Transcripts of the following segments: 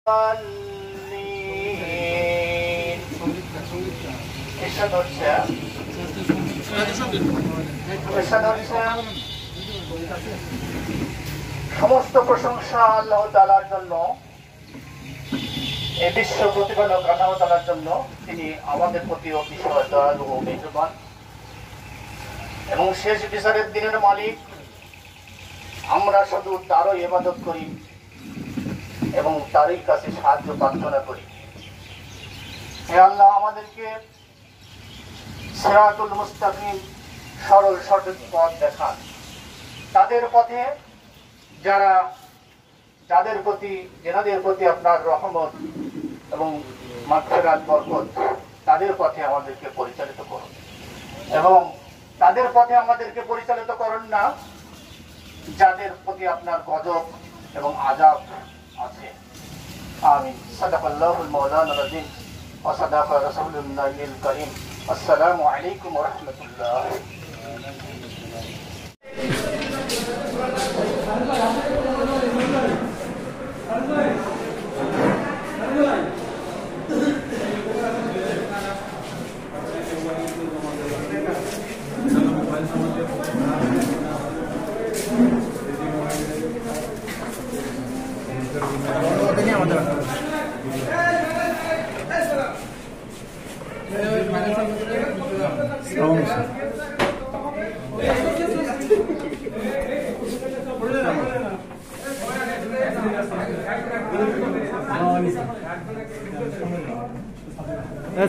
সমস্ত প্রশংসা আল্লাহ তাআলার জন্য, এই বিশ্ব প্রতিপালক আল্লাহ তাআলার জন্য। তিনি আমাদের প্রতি অতিশয় দয়ালু ও মেহেরবান এবং শেষ বিচারের দিনের মালিক। আমরা শুধু তারই ইবাদত করি এবং তারই কাছে সাহায্য প্রার্থনা করি। হে আল্লাহ, আমাদেরকে সিরাতুল মুস্তাকিম, সরল সঠিক পথ দেখান। তাদের পথে যাদের প্রতি আপনার রহমত এবং মাগফিরাত বরকত, তাদের পথে আমাদেরকে পরিচালিত করুন এবং তাদের পথে আমাদেরকে পরিচালিত করুন না যাদের প্রতি আপনার গজব এবং আযাব আছে। আমিন। সাদাকাল্লাহুল মাওলানা আয-আযীম ওয়া সাদাকা রাসূলুল্লাহিল কারীম। আসসালামু আলাইকুম ওয়া রাহমাতুল্লাহ।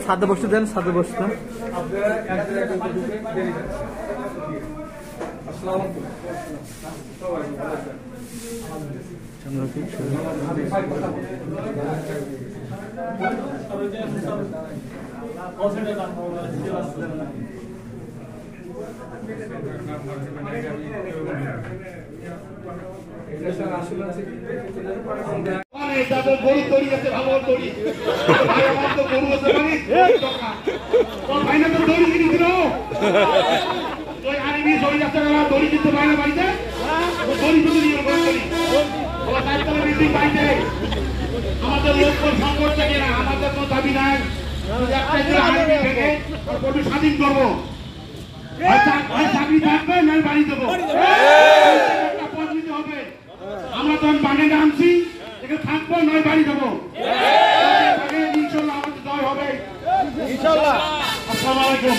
ছাদে বসতে দেন, ছাদে বসতে। তাদের গরু তৈরি আছে, ভালো তৈরি গরু আছে ভাই না তো দড়ি কিনে দিল ওই আরবি দড়ি আছে না, দড়ি কিনতে পারে না বাড়িতে, দড়ি শুধু নিয়ে বাড়িতে। আমাদের লোক সংকট থাকে না, আমাদের কোনো দাবি নাই, স্বাধীন করবো, চাকরি থাকবে নয় বাড়ি দেবো, পদ নিতে হবে। আমরা তখন বানে নামছি, থাকবো নয় বাড়ি দেবো। ইনশাল্লাহ আমাদের জয় হবে ইনশাল্লাহ। আসসালামু আলাইকুম।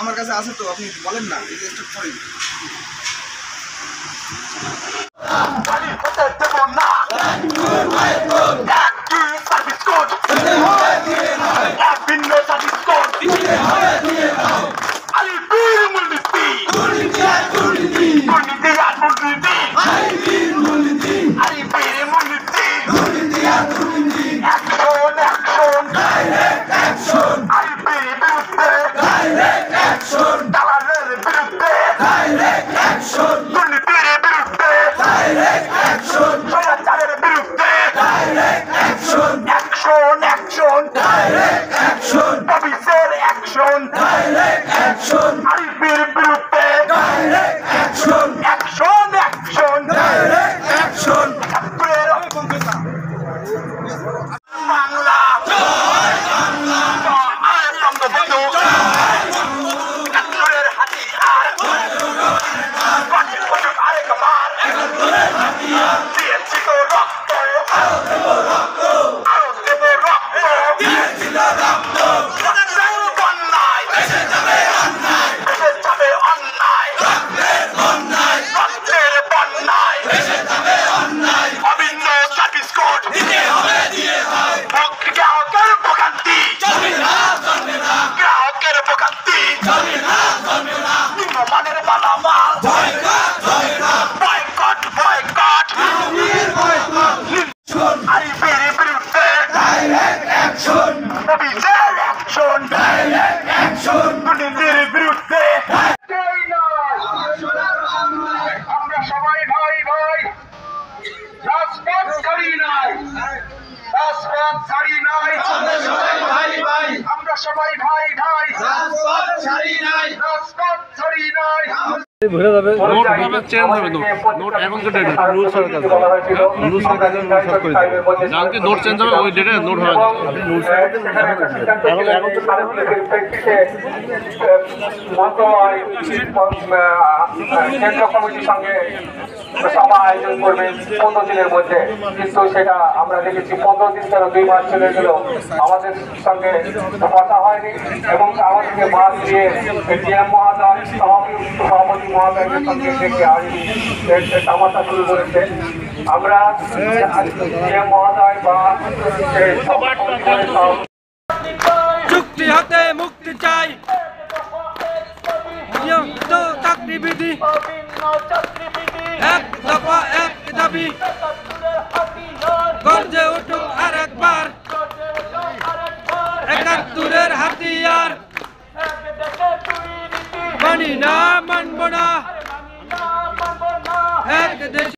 আমার কাছে আছে তো, আপনি বলেন না। Direct action! Direct action! Action আরিফের বিরুদ্ধে অ্যাকশন অ্যাকশন বাংলা বঙ্গবন্ধু একাত্তরের হাতিয়ার আরেকবার দিয়েছি তো রক্ত আরো দেব রক্ত অন্যায় এসে যাবে অন্যায় রক্তের বন্যায় অভিন্ন সার্ভিস কোড গ্রাহকের ভোগান্তি গ্রাহকের ভোগান্তি নিম্নমানের মালামাল বয়কট আরিফের বিরুদ্ধে অভিযোগ অ্যাকশন দুর্নীতির বিরুদ্ধে আমরা সবাই ভাই ভাই রাজপথ ছাড়ি নাই রাজপথ ছাড়ি নাই আমরা সবাই ভাই ভাই রাজপথ ছাড়ি নাই ঘুরে যাবে নোট ভাবে চেঞ্জ হবে নোট এখন তো ডেট রুল সরকার রুল সরকার করে দিবে জানকে নোট চেঞ্জ হবে ওই ডেটে নোট হবে রুল সরকার এখন কেন্দ্র কমিটির সঙ্গে সভা আয়োজন করবেন 15 দিনের মধ্যে, কিন্তু সেটা আমরা দেখেছি 15 দিন কেন 2 মাস চলে গেল, আমাদের সঙ্গে কথা হয়নি এবং আমাদেরকে বাদ দিয়ে ডিএম মহাদয় সভাপতি মহাদয়ের সঙ্গে ডেকে তামাশা শুরু করেছে। আমরা ডিএম মহাদয় বা চুক্তি হাতে মুক্তি চাই, চাকরি বিধি এক দফা এক দাবি গর্জে উঠুক আর একবার 71-এর হাতিয়ার মানি না মানব না এক দেশ।